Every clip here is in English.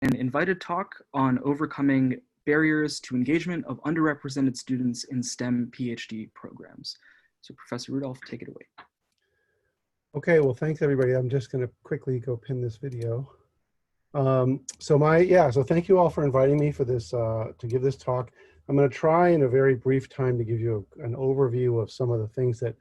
an invited talk on overcoming barriers to engagement of underrepresented students in STEM PhD programs. So Professor Rudolph, take it away. Okay, well, thanks everybody. I'm just going to quickly go pin this video. So thank you all for inviting me for this, to give this talk. I'm going to try in a very brief time to give you an overview of some of the things that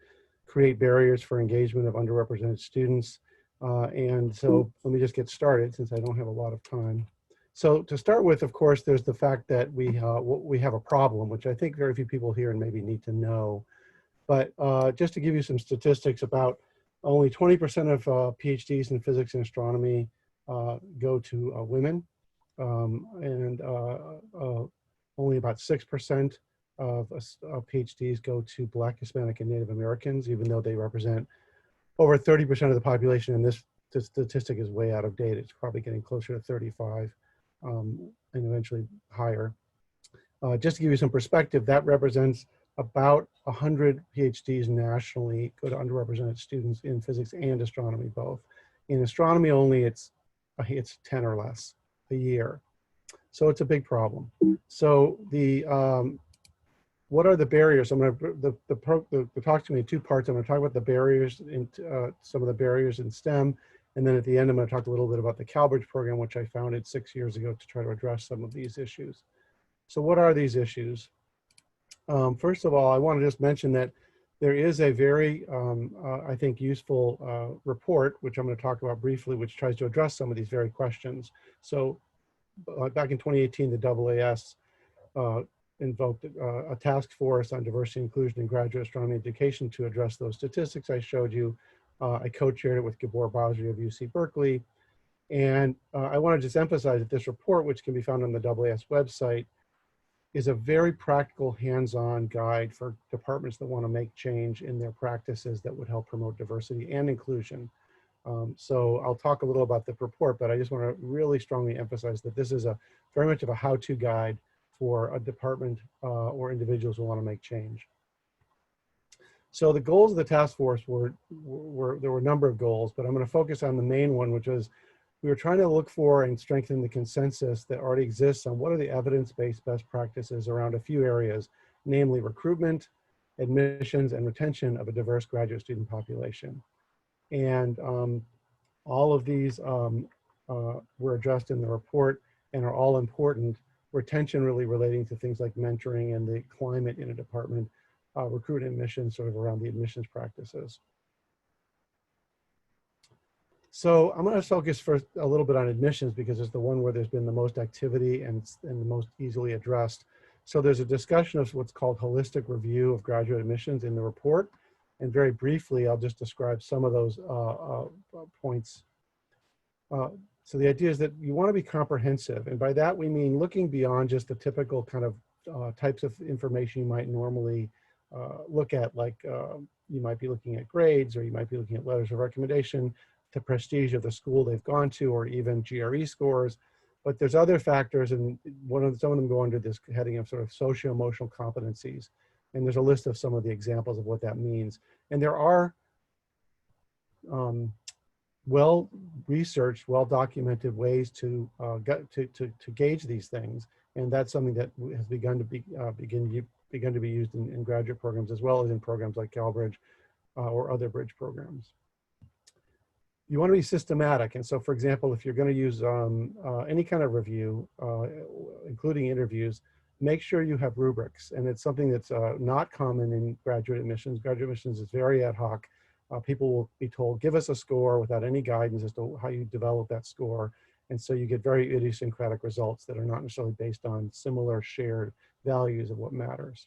create barriers for engagement of underrepresented students. And so let me just get started since I don't have a lot of time. So to start with, of course, there's the fact that we have a problem, which I think very few people here and maybe need to know. But just to give you some statistics, about only 20% of PhDs in physics and astronomy go to women, and only about 6% of PhDs go to Black, Hispanic, and Native Americans, even though they represent over 30% of the population. And this statistic is way out of date. It's probably getting closer to 35 and eventually higher. Just to give you some perspective, that represents about 100 PhDs nationally go to underrepresented students in physics and astronomy both. In astronomy only, it's 10 or less a year. So it's a big problem. So what are the barriers? I'm going to the talk to me in two parts. I'm going to talk about the barriers in some of the barriers in STEM, and then at the end I'm going to talk a little bit about the CalBridge program, which I founded 6 years ago to try to address some of these issues. So what are these issues? First of all, I want to just mention that there is a very, I think, useful report, which I'm going to talk about briefly, which tries to address some of these very questions. So back in 2018, the AAS invoked a task force on diversity and inclusion in graduate astronomy education to address those statistics I showed you. I co-chaired it with Gabor Basri of UC Berkeley. And I want to just emphasize that this report, which can be found on the AAS website, is a very practical, hands-on guide for departments that want to make change in their practices that would help promote diversity and inclusion. So I'll talk a little about the report, but I just want to really strongly emphasize that this is very much of a how-to guide for a department or individuals who want to make change. So the goals of the task force there were a number of goals, but I'm going to focus on the main one, which was we were trying to look for and strengthen the consensus that already exists on what are the evidence-based best practices around a few areas, namely recruitment, admissions, and retention of a diverse graduate student population. And all of these were addressed in the report and are all important. Retention really relating to things like mentoring and the climate in a department, recruitment admissions sort of around the admissions practices. So I'm going to focus first a little bit on admissions because it's the one where there's been the most activity and the most easily addressed. So there's a discussion of what's called holistic review of graduate admissions in the report. And very briefly, I'll just describe some of those points. So the idea is that you want to be comprehensive. And by that, we mean looking beyond just the typical kind of types of information you might normally look at, like you might be looking at grades, or you might be looking at letters of recommendation, to prestige of the school they've gone to, or even GRE scores. But there's other factors, and some of them go under this heading of sort of socio-emotional competencies. And there's a list of some of the examples of what that means. And there are well-researched, well-documented ways to gauge these things. And that's something that has begun to be used in graduate programs, as well as in programs like CalBridge or other bridge programs. You want to be systematic. And so, for example, if you're going to use any kind of review, including interviews, make sure you have rubrics. And it's something that's not common in graduate admissions. Graduate admissions is very ad hoc. People will be told, give us a score without any guidance as to how you develop that score. And so you get very idiosyncratic results that are not necessarily based on similar shared values of what matters.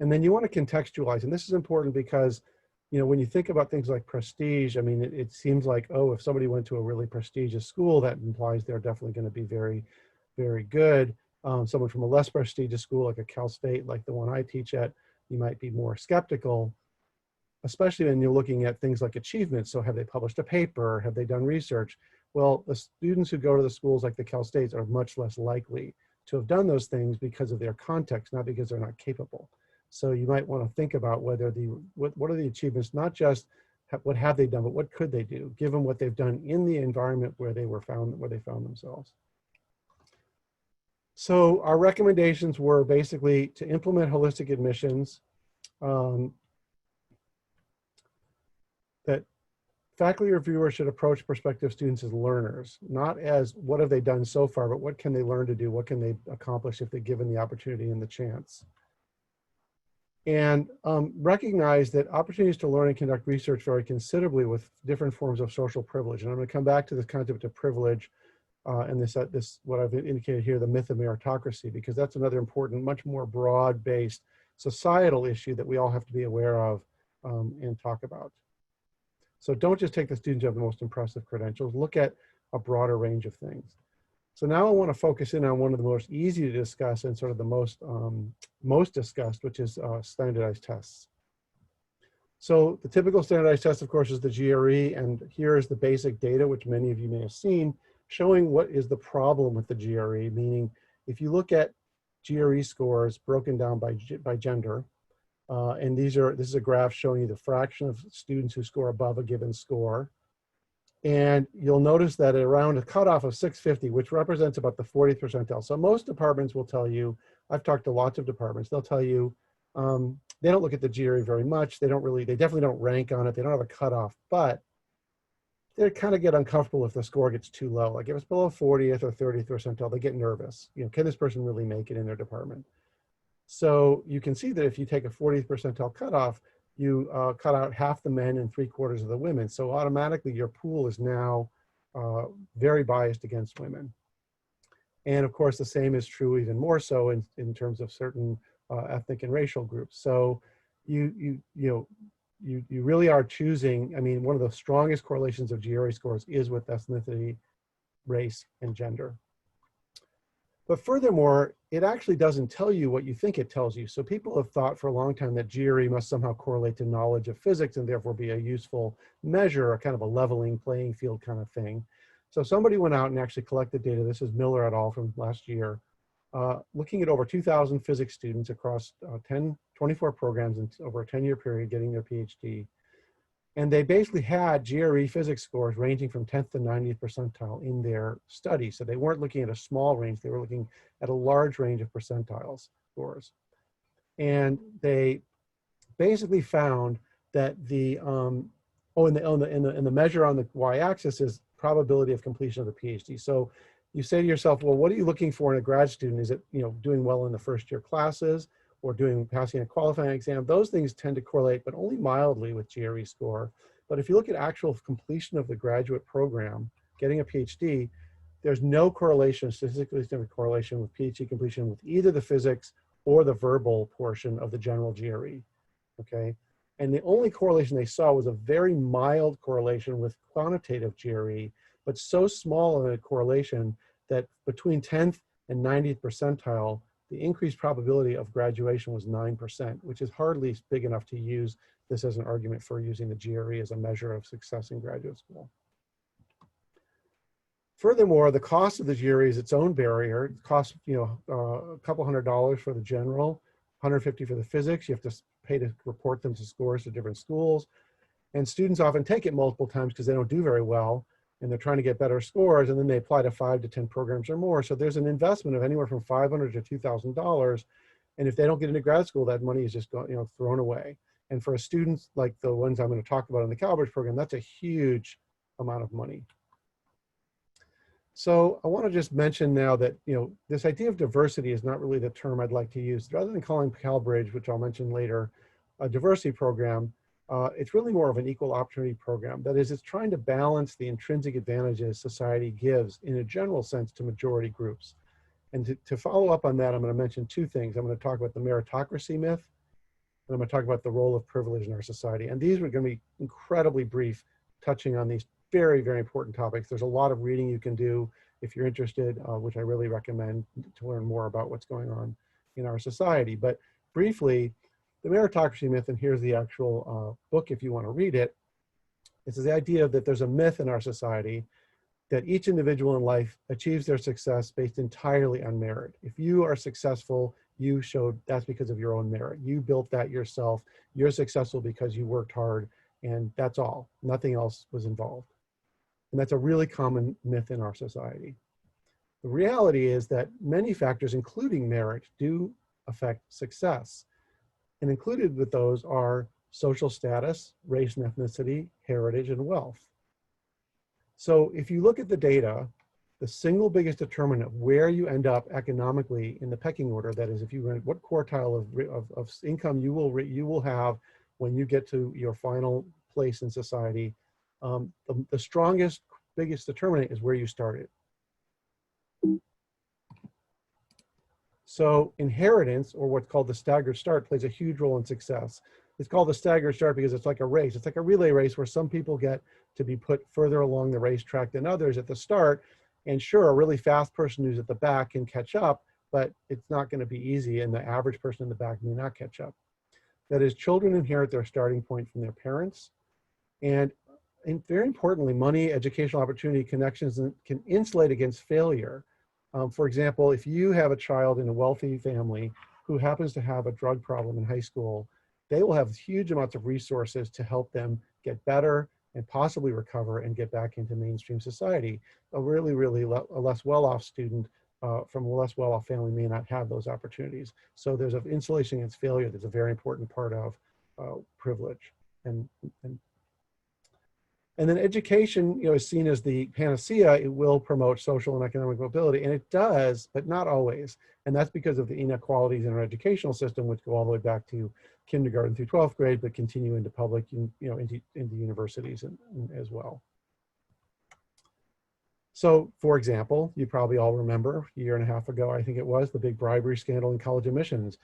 And then you want to contextualize. And this is important because, you know, when you think about things like prestige, I mean, it seems like, oh, if somebody went to a really prestigious school, that implies they're definitely going to be very, very good. Someone from a less prestigious school, like a Cal State, like the one I teach at, you might be more skeptical, especially when you're looking at things like achievements. So have they published a paper? Have they done research? Well, the students who go to the schools like the Cal States are much less likely to have done those things because of their context, not because they're not capable. So you might want to think about whether what are the achievements, not just what have they done, but what could they do, given what they've done in the environment where they found themselves. So our recommendations were basically to implement holistic admissions, that faculty reviewers should approach prospective students as learners, not as what have they done so far, but what can they learn to do? What can they accomplish if they're given the opportunity and the chance? And recognize that opportunities to learn and conduct research vary considerably with different forms of social privilege. And I'm going to come back to this concept of privilege and this what I've indicated here, the myth of meritocracy, because that's another important, much more broad-based societal issue that we all have to be aware of and talk about. So don't just take the students who have the most impressive credentials, look at a broader range of things. So now I want to focus in on one of the most easy to discuss and sort of the most discussed, which is standardized tests. So the typical standardized test, of course, is the GRE, and here is the basic data, which many of you may have seen, showing what is the problem with the GRE, meaning if you look at GRE scores broken down by gender, and this is a graph showing you the fraction of students who score above a given score. And you'll notice that around a cutoff of 650, which represents about the 40th percentile. So most departments will tell you, I've talked to lots of departments, they'll tell you they don't look at the GRE very much. They definitely don't rank on it. They don't have a cutoff, but they kind of get uncomfortable if the score gets too low. Like if it's below 40th or 30th percentile, they get nervous. You know, can this person really make it in their department? So you can see that if you take a 40th percentile cutoff, you cut out half the men and 3/4 of the women. So automatically your pool is now very biased against women. And of course, the same is true even more so in terms of certain ethnic and racial groups. So you really are choosing, I mean, one of the strongest correlations of GRE scores is with ethnicity, race, and gender. But furthermore, it actually doesn't tell you what you think it tells you. So people have thought for a long time that GRE must somehow correlate to knowledge of physics and therefore be a useful measure, a kind of a leveling playing field kind of thing. So somebody went out and actually collected data. This is Miller et al. From last year, looking at over 2,000 physics students across 24 programs in over a 10-year period getting their PhD. And they basically had GRE physics scores ranging from 10th to 90th percentile in their study. So they weren't looking at a small range, they were looking at a large range of percentiles scores. And they basically found that the, and the measure on the y-axis is probability of completion of the PhD. So you say to yourself, well, what are you looking for in a grad student? Is it, doing well in the first year classes or passing a qualifying exam? Those things tend to correlate, but only mildly with GRE score. But if you look at actual completion of the graduate program, getting a PhD, there's no correlation, statistically significant correlation with PhD completion with either the physics or the verbal portion of the general GRE, okay? And the only correlation they saw was a very mild correlation with quantitative GRE, but so small of a correlation that between 10th and 90th percentile, the increased probability of graduation was 9%, which is hardly big enough to use this as an argument for using the GRE as a measure of success in graduate school. Furthermore, the cost of the GRE is its own barrier. It costs, a couple $100 for the general, $150 for the physics. You have to pay to report them to scores to different schools. And students often take it multiple times because they don't do very well, and they're trying to get better scores, and then they apply to 5 to 10 programs or more. So there's an investment of anywhere from $500 to $2,000. And if they don't get into grad school, that money is just thrown away. And for a student like the ones I'm going to talk about in the Calibre program, that's a huge amount of money. So I want to just mention now that, this idea of diversity is not really the term I'd like to use. Rather than calling Calbridge, which I'll mention later, a diversity program, it's really more of an equal opportunity program. That is, it's trying to balance the intrinsic advantages society gives in a general sense to majority groups. And to follow up on that, I'm going to mention two things. I'm going to talk about the meritocracy myth, and I'm going to talk about the role of privilege in our society. And these are going to be incredibly brief, touching on these very, very important topics. There's a lot of reading you can do if you're interested, which I really recommend to learn more about what's going on in our society. But briefly, the meritocracy myth, and here's the actual book if you want to read it. It's the idea that there's a myth in our society that each individual in life achieves their success based entirely on merit. If you are successful, you showed that's because of your own merit. You built that yourself. You're successful because you worked hard, and that's all. Nothing else was involved. And that's a really common myth in our society. The reality is that many factors, including merit, do affect success. And included with those are social status, race and ethnicity, heritage, and wealth. So if you look at the data, the single biggest determinant of where you end up economically in the pecking order, that is, if you rank what quartile of income you will have when you get to your final place in society, the strongest, biggest determinant is where you started. So inheritance, or what's called the staggered start, plays a huge role in success. It's called the staggered start because it's like a race. It's like a relay race where some people get to be put further along the racetrack than others at the start. And sure, a really fast person who's at the back can catch up, but it's not going to be easy, and the average person in the back may not catch up. That is, children inherit their starting point from their parents. And very importantly, money, educational opportunity, connections can insulate against failure. For example, if you have a child in a wealthy family who happens to have a drug problem in high school, they will have huge amounts of resources to help them get better and possibly recover and get back into mainstream society. A really, a less well-off student from a less well-off family may not have those opportunities. So there's an insulation against failure that's a very important part of privilege. And then education, is seen as the panacea. It will promote social and economic mobility, and it does, but not always. And that's because of the inequalities in our educational system, which go all the way back to kindergarten through 12th grade, but continue into public, into universities as well. So, for example, you probably all remember a year and a half ago, I think it was, the big bribery scandal in college admissions.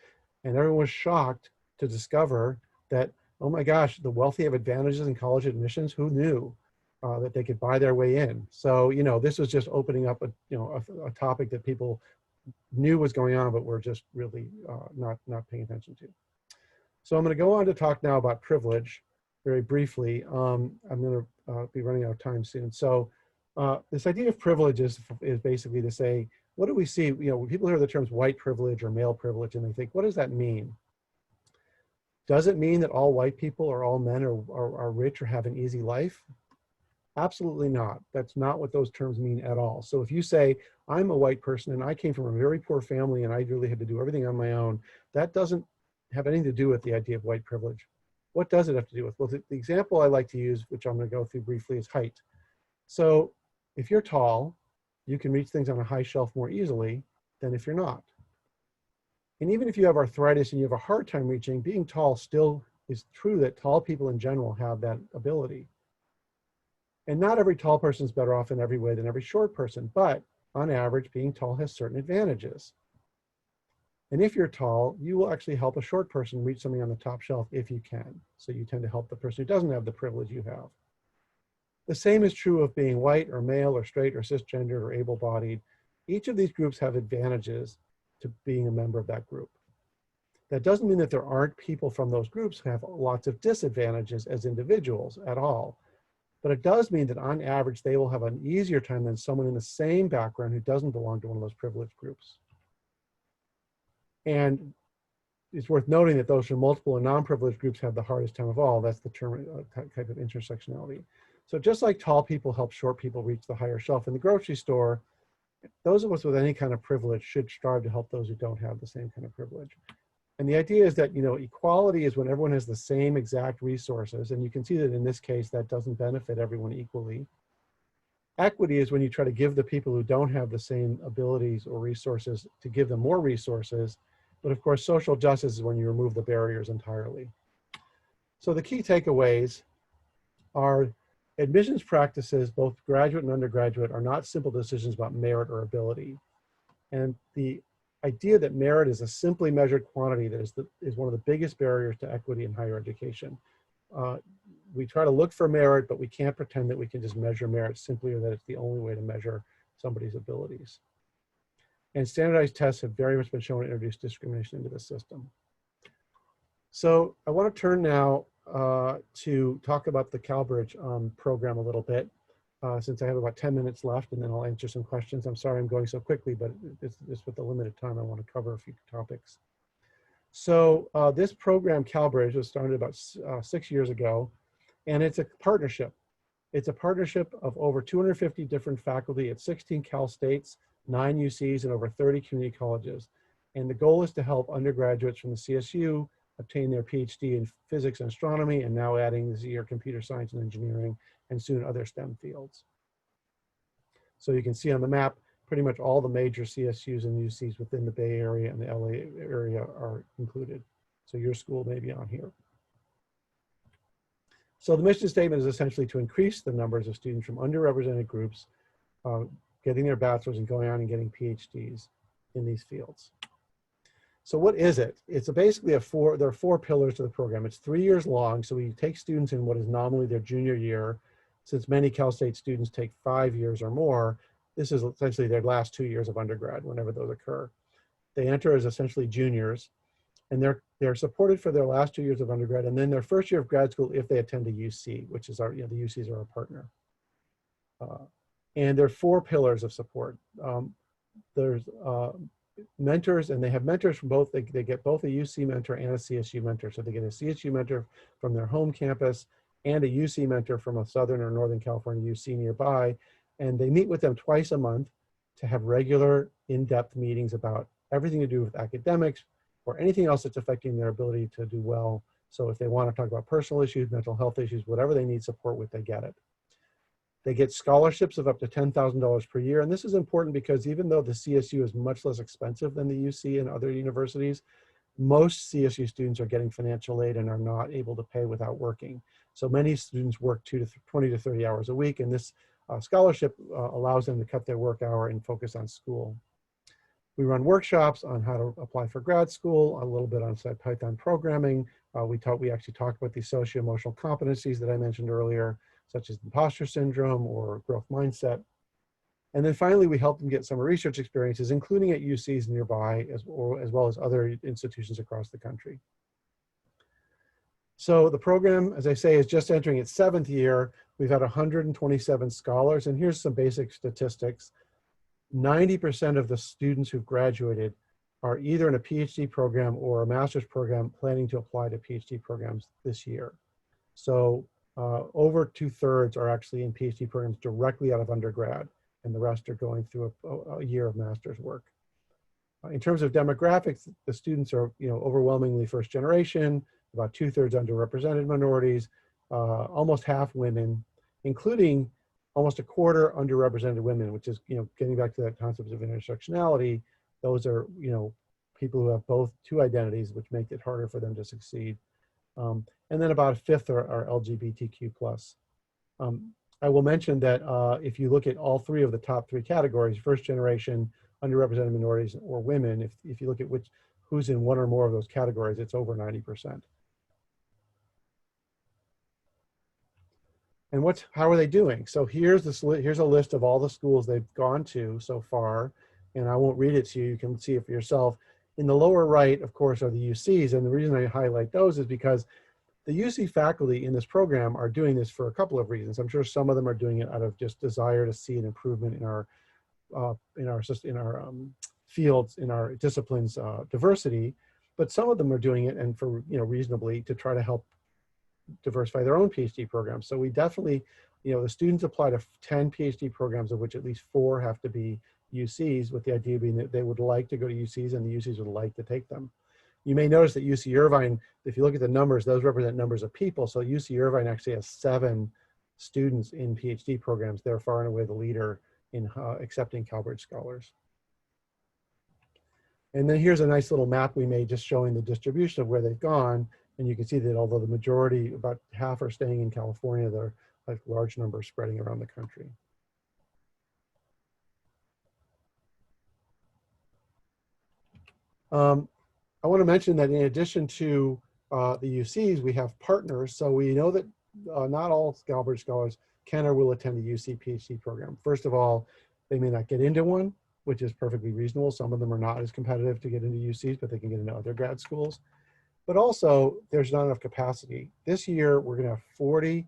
And everyone was shocked to discover that, oh my gosh, the wealthy have advantages in college admissions. Who knew that they could buy their way in? So, this was just opening up a topic that people knew was going on, but were just really not paying attention to. So I'm going to go on to talk now about privilege very briefly. I'm going to be running out of time soon. So this idea of privilege is basically to say, what do we see? When people hear the terms white privilege or male privilege, and they think, what does that mean? Does it mean that all white people or all men are rich or have an easy life? Absolutely not. That's not what those terms mean at all. So if you say, I'm a white person and I came from a very poor family and I really had to do everything on my own, that doesn't have anything to do with the idea of white privilege. What does it have to do with? Well, the example I like to use, which I'm going to go through briefly, is height. So if you're tall, you can reach things on a high shelf more easily than if you're not. And even if you have arthritis and you have a hard time reaching, being tall still is true that tall people in general have that ability. And not every tall person is better off in every way than every short person, but on average, being tall has certain advantages. And if you're tall, you will actually help a short person reach something on the top shelf if you can. So you tend to help the person who doesn't have the privilege you have. The same is true of being white or male or straight or cisgendered or able-bodied. Each of these groups have advantages to being a member of that group. That doesn't mean that there aren't people from those groups who have lots of disadvantages as individuals at all. But it does mean that on average, they will have an easier time than someone in the same background who doesn't belong to one of those privileged groups. And it's worth noting that those from multiple and non-privileged groups have the hardest time of all. That's the term, type of intersectionality. So just like tall people help short people reach the higher shelf in the grocery store, those of us with any kind of privilege should strive to help those who don't have the same kind of privilege. And the idea is that, equality is when everyone has the same exact resources. And you can see that in this case, that doesn't benefit everyone equally. Equity is when you try to give the people who don't have the same abilities or resources to give them more resources. But of course, social justice is when you remove the barriers entirely. So the key takeaways are admissions practices, both graduate and undergraduate, are not simple decisions about merit or ability. And the idea that merit is a simply measured quantity that is one of the biggest barriers to equity in higher education. We try to look for merit, but we can't pretend that we can just measure merit simply or that it's the only way to measure somebody's abilities. And standardized tests have very much been shown to introduce discrimination into the system. So I want to turn now to talk about the CalBridge program a little bit, since I have about 10 minutes left, and then I'll answer some questions. I'm sorry I'm going so quickly, but it's with the limited time, I want to cover a few topics. So this program, CalBridge, was started about 6 years ago, and it's a partnership. It's a partnership of over 250 different faculty at 16 Cal states, 9 UCs, and over 30 community colleges. And the goal is to help undergraduates from the CSU obtain their PhD in physics and astronomy, and now adding this year computer science and engineering, and soon other STEM fields. So you can see on the map, pretty much all the major CSUs and UCs within the Bay Area and the LA area are included. So your school may be on here. So the mission statement is essentially to increase the numbers of students from underrepresented groups getting their bachelor's and going on and getting PhDs in these fields. So what is it? It's basically there are 4 pillars to the program. It's 3 years long, so we take students in what is nominally their junior year. Since many Cal State students take 5 years or more, this is essentially their last 2 years of undergrad, whenever those occur. They enter as essentially juniors, and they're supported for their last 2 years of undergrad, and then their first year of grad school if they attend a UC, which is the UCs are our partner. And there are 4 pillars of support. There's mentors, and they have mentors from both. They get both a UC mentor and a CSU mentor. So they get a CSU mentor from their home campus and a UC mentor from a Southern or Northern California UC nearby. And they meet with them twice a month to have regular in-depth meetings about everything to do with academics or anything else that's affecting their ability to do well. So if they want to talk about personal issues, mental health issues, whatever they need support with, they get it. They get scholarships of up to $10,000 per year. And this is important because even though the CSU is much less expensive than the UC and other universities, most CSU students are getting financial aid and are not able to pay without working. So many students work 20 to 30 hours a week, and this scholarship allows them to cut their work hour and focus on school. We run workshops on how to apply for grad school, a little bit on Python programming. We actually talk about these socio-emotional competencies that I mentioned earlier, such as imposter syndrome or growth mindset. And then finally, we help them get summer research experiences, including at UCs nearby, as well as other institutions across the country. So the program, as I say, is just entering its 7th year. We've had 127 scholars, and here's some basic statistics. 90% of the students who've graduated are either in a PhD program or a master's program planning to apply to PhD programs this year. So over 2/3 are actually in PhD programs directly out of undergrad, and the rest are going through a year of master's work. In terms of demographics, the students are overwhelmingly first generation, about 2/3 underrepresented minorities, almost half women, including almost a quarter underrepresented women, which is getting back to that concept of intersectionality. Those are people who have both 2 identities, which make it harder for them to succeed. And then about 1/5 are LGBTQ+. I will mention that if you look at all 3 of the top 3 categories, first generation, underrepresented minorities, or women, if you look at who's in one or more of those categories, it's over 90%. And how are they doing? So here's a list of all the schools they've gone to so far, and I won't read it to you. You can see it for yourself. In the lower right, of course, are the UCs, and the reason I highlight those is because the UC faculty in this program are doing this for a couple of reasons. I'm sure some of them are doing it out of just desire to see an improvement in our fields, in our disciplines diversity, but some of them are doing it and for reasonably to try to help diversify their own PhD programs. So we definitely, the students apply to 10 PhD programs, of which at least 4 have to be UCs, with the idea being that they would like to go to UCs and the UCs would like to take them. You may notice that UC Irvine, if you look at the numbers, those represent numbers of people. So UC Irvine actually has 7 students in PhD programs. They're far and away the leader in accepting CalBridge scholars. And then here's a nice little map we made just showing the distribution of where they've gone. And you can see that although the majority, about half, are staying in California, there are large numbers spreading around the country. I want to mention that in addition to the UCs, we have partners. So we know that not all CalBridge scholars can or will attend a UC PhD program. First of all, they may not get into one, which is perfectly reasonable. Some of them are not as competitive to get into UCs, but they can get into other grad schools. But also, there's not enough capacity. This year, we're going to have 40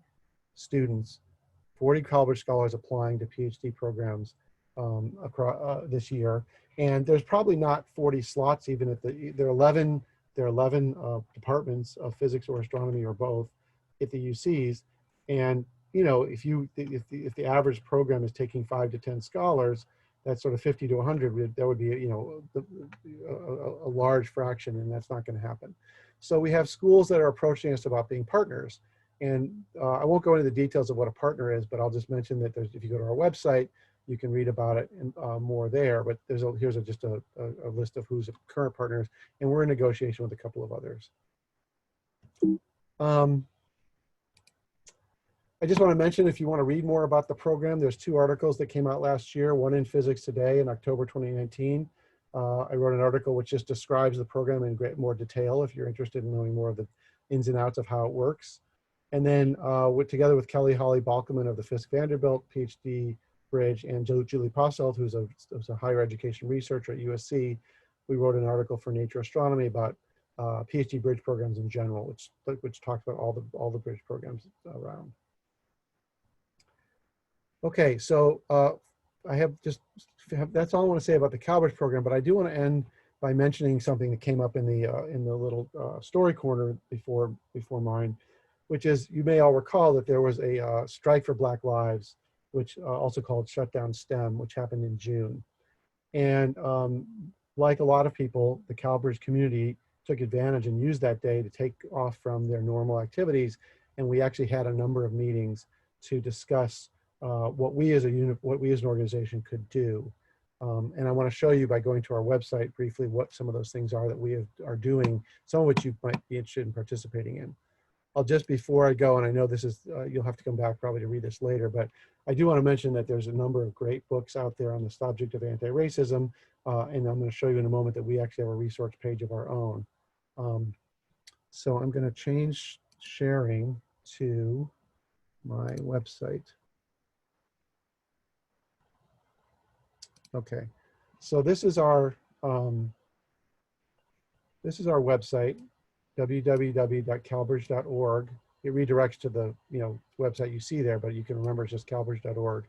students, 40 CalBridge scholars applying to PhD programs across this year. And there's probably not 40 slots even at there are 11 departments of physics or astronomy or both at the UCs. And if the average program is taking 5 to 10 scholars, That's sort of 50 to 100. That would be, you know, a large fraction, and that's not going to happen. So we have schools that are approaching us about being partners. And I won't go into the details of what a partner is, but I'll just mention that if you go to our website, you can read about it and, more there. But here's just a list of who's current partners, and we're in negotiation with a couple of others. I just want to mention, if you want to read more about the program, there's 2 articles that came out last year, one in Physics Today in October 2019. I wrote an article which just describes the program in more detail if you're interested in knowing more of the ins and outs of how it works. And then together with Kelly Holly Balkeman of the Fisk Vanderbilt PhD Bridge and Julie Posselt, who's a higher education researcher at USC, we wrote an article for Nature Astronomy about PhD bridge programs in general, which talks about all the bridge programs around. Okay, so that's all I want to say about the CalBridge program, but I do want to end by mentioning something that came up in the little story corner before mine, which is, you may all recall that there was a strike for Black Lives, which also called Shutdown STEM, which happened in June. And like a lot of people, the CalBridge community took advantage and used that day to take off from their normal activities. And we actually had a number of meetings to discuss what we as an organization could do. And I want to show you, by going to our website briefly, what some of those things are that we are doing, some of which you might be interested in participating in. I'll just, before I go, and I know this is, you'll have to come back probably to read this later, but I do want to mention that there's a number of great books out there on the subject of anti-racism, and I'm going to show you in a moment that we actually have a resource page of our own. So I'm going to change sharing to my website. Okay, so this is our website, www.calbridge.org. It redirects to the website you see there, but you can remember it's just calbridge.org.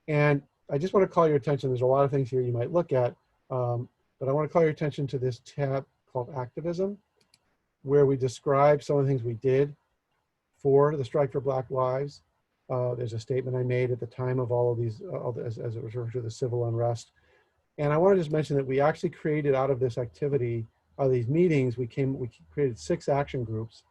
And I just want to call your attention. There's a lot of things here you might look at, but I want to call your attention to this tab called Activism, where we describe some of the things we did for the Strike for Black Lives. There's a statement I made at the time of all of these, as it was referred to, the civil unrest. And I want to just mention that we actually created, out of this activity, these meetings, we created 6 action groups,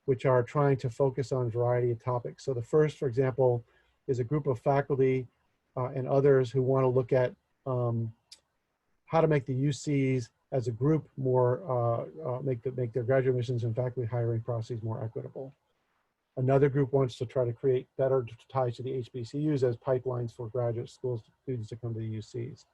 which are trying to focus on a variety of topics. So the first, for example, is a group of faculty and others who want to look at how to make the UCs as a group more, make their graduate admissions and faculty hiring processes more equitable. Another group wants to try to create better ties to the HBCUs as pipelines for graduate school students to come to the UCs.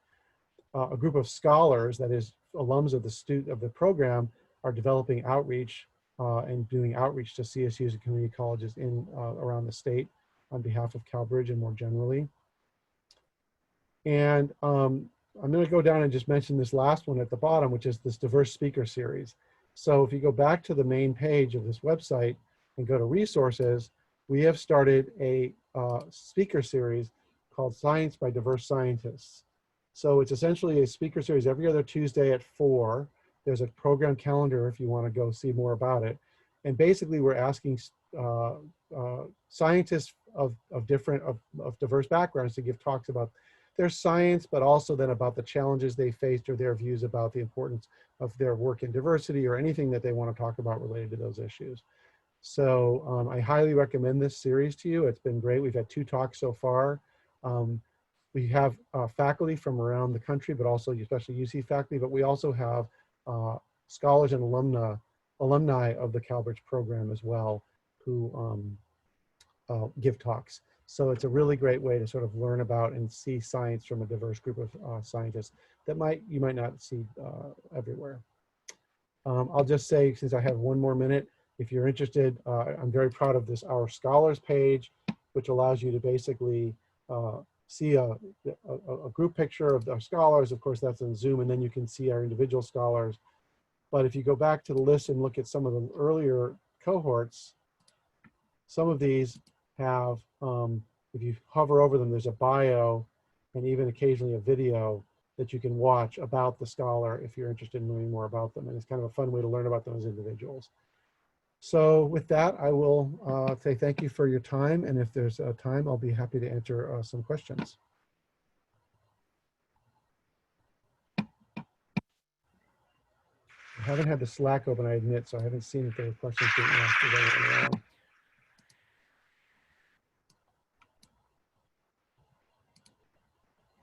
A group of scholars, that is alums of the program, are developing outreach and doing outreach to CSUs and community colleges around the state on behalf of CalBridge and more generally. And I'm going to go down and just mention this last one at the bottom, which is this diverse speaker series. So if you go back to the main page of this website and go to resources, we have started a speaker series called Science by Diverse Scientists. So it's essentially a speaker series every other Tuesday at 4. There's a program calendar if you want to go see more about it. And basically we're asking scientists of diverse backgrounds to give talks about their science, but also then about the challenges they faced or their views about the importance of their work in diversity or anything that they want to talk about related to those issues. So I highly recommend this series to you. It's been great. We've had 2 talks so far. We have faculty from around the country, but also especially UC faculty, but we also have scholars and alumni of the CalBridge program as well, who give talks. So it's a really great way to sort of learn about and see science from a diverse group of scientists that you might not see everywhere. I'll just say, since I have 1 more minute, if you're interested, I'm very proud of this Our Scholars page, which allows you to basically see a group picture of our scholars. Of course, that's in Zoom, and then you can see our individual scholars. But if you go back to the list and look at some of the earlier cohorts, some of these have, if you hover over them, there's a bio and even occasionally a video that you can watch about the scholar if you're interested in learning more about them. And it's kind of a fun way to learn about them as individuals. So with that, I will say thank you for your time. And if there's time, I'll be happy to answer some questions. haven't had the Slack open, I admit, so I haven't seen if there were questions being asked or anything around.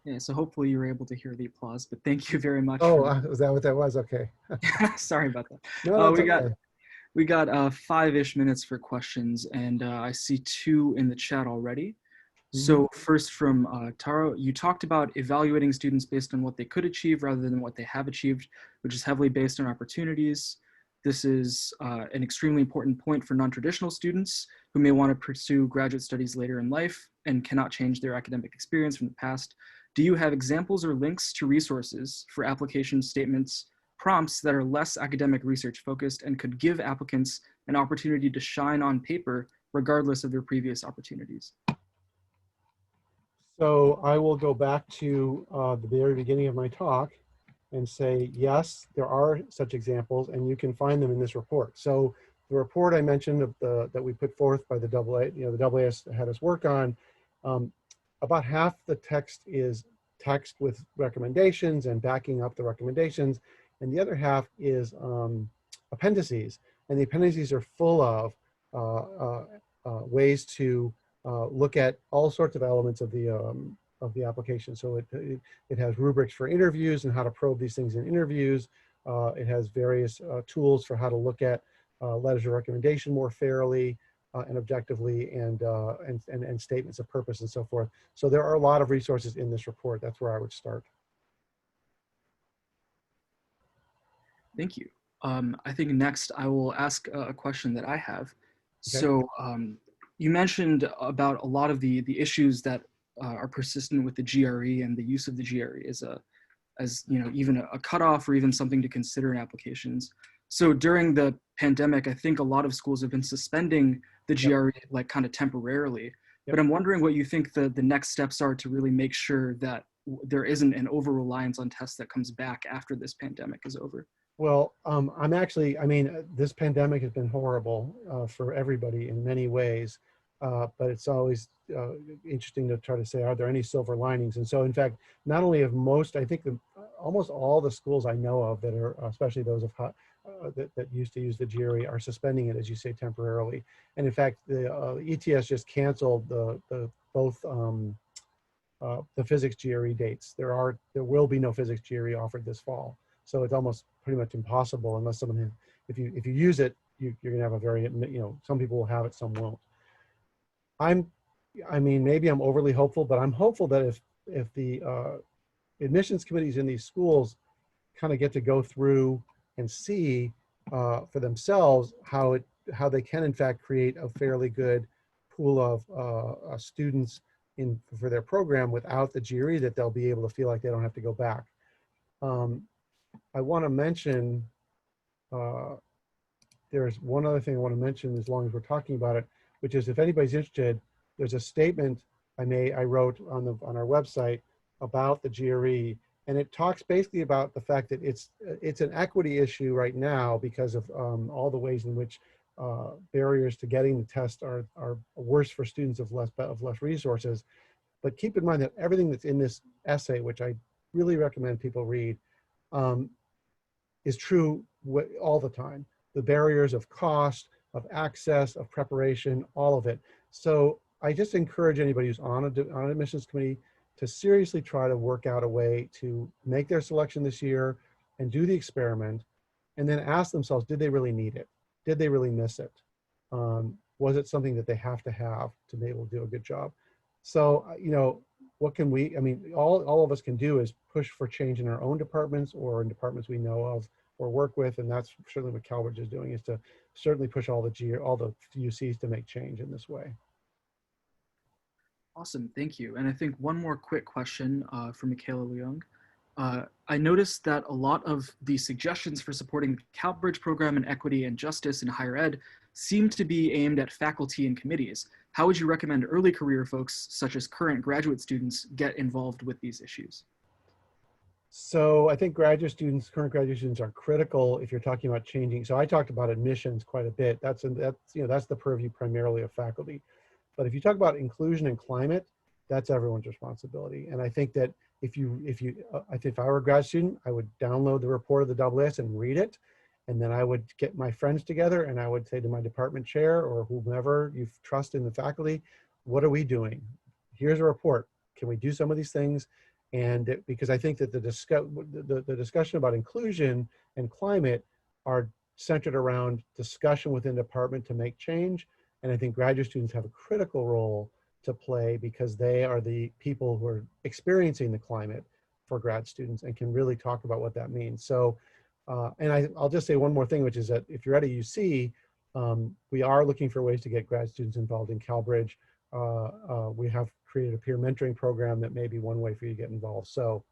Yeah, so hopefully you were able to hear the applause, but thank you very much Oh, for was that what that was? Okay. sorry about that. No, Uh, that's we got okay. we got 5-ish minutes for questions, and I see 2 in the chat already. Mhm. So first from Taro, you talked about evaluating students based on what they could achieve rather than what they have achieved, which is heavily based on opportunities. This is an extremely important point for non-traditional students who may want to pursue graduate studies later in life and cannot change their academic experience from the past. Do you have examples or links to resources for application statements, prompts that are less academic research focused and could give applicants an opportunity to shine on paper regardless of their previous opportunities? So I will go back to the very beginning of my talk and say, yes, there are such examples, and you can find them in this report. So the report I mentioned of that we put forth by the AA, the AAS had us work on, about half the text is text with recommendations and backing up the recommendations, and the other half is appendices. And the appendices are full of ways to look at all sorts of elements of the application. So it has rubrics for interviews and how to probe these things in interviews. It has various tools for how to look at letters of recommendation more fairly and objectively, and statements of purpose and so forth. So there are a lot of resources in this report. That's where I would start. Thank you. I think next I will ask a question that I have. Okay. So you mentioned about a lot of the issues that are persistent with the GRE and the use of the GRE as even a cutoff or even something to consider in applications. So during the pandemic, I think a lot of schools have been suspending the GRE like kind of temporarily. But I'm wondering what you think the next steps are to really make sure that there isn't an over-reliance on tests that comes back after this pandemic is over. Well, this pandemic has been horrible for everybody in many ways, but it's always interesting to try to say, are there any silver linings? And so, in fact, not only have almost all the schools I know of that are, especially those that used to use the GRE, are suspending it, as you say, temporarily. And in fact, the ETS just canceled both the physics GRE dates. There will be no physics GRE offered this fall. So it's almost pretty much impossible unless someone, if you use it, you're gonna have a very, some people will have it, some won't. Maybe I'm overly hopeful, but I'm hopeful that if the admissions committees in these schools kind of get to go through and see for themselves how they can in fact create a fairly good pool of students for their program without the GRE, that they'll be able to feel like they don't have to go back. I want to mention, there's one other thing I want to mention as long as we're talking about it, which is if anybody's interested, there's a statement I wrote on our website about the GRE, and it talks basically about the fact that it's an equity issue right now because of all the ways in which barriers to getting the test are worse for students of less resources. But keep in mind that everything that's in this essay, which I really recommend people read, is true all the time. The barriers of cost, of access, of preparation, all of it. So I just encourage anybody who's on an admissions committee to seriously try to work out a way to make their selection this year and do the experiment, and then ask themselves, did they really need it? Did they really miss it? Was it something that they have to be able to do a good job? So, what can all of us can do is push for change in our own departments or in departments we know of or work with, and that's certainly what Calbridge is doing, is to certainly push all the UCs to make change in this way. Awesome, thank you. And I think one more quick question for Michaela Leung. I noticed that a lot of the suggestions for supporting the Calbridge program in equity and justice in higher ed seem to be aimed at faculty and committees. How would you recommend early career folks, such as current graduate students, get involved with these issues? So I think current graduate students are critical if you're talking about changing. So I talked about admissions quite a bit. That's the purview primarily of faculty. But if you talk about inclusion and climate, that's everyone's responsibility. And I think that if I were a grad student, I would download the report of the AAS and read it. And then I would get my friends together and I would say to my department chair or whomever you trust in the faculty, what are we doing? Here's a report. Can we do some of these things? And because I think that the discussion about inclusion and climate are centered around discussion within the department to make change. And I think graduate students have a critical role to play because they are the people who are experiencing the climate for grad students and can really talk about what that means. So, and I'll just say one more thing, which is that if you're at a UC, we are looking for ways to get grad students involved in CalBridge. We have created a peer mentoring program that may be one way for you to get involved. So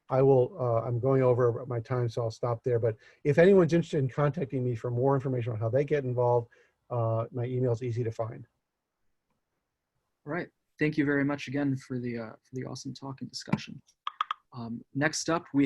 I'm going over my time, so I'll stop there. But if anyone's interested in contacting me for more information on how they get involved, my email is easy to find. All right. Thank you very much again for the awesome talk and discussion. Next up, we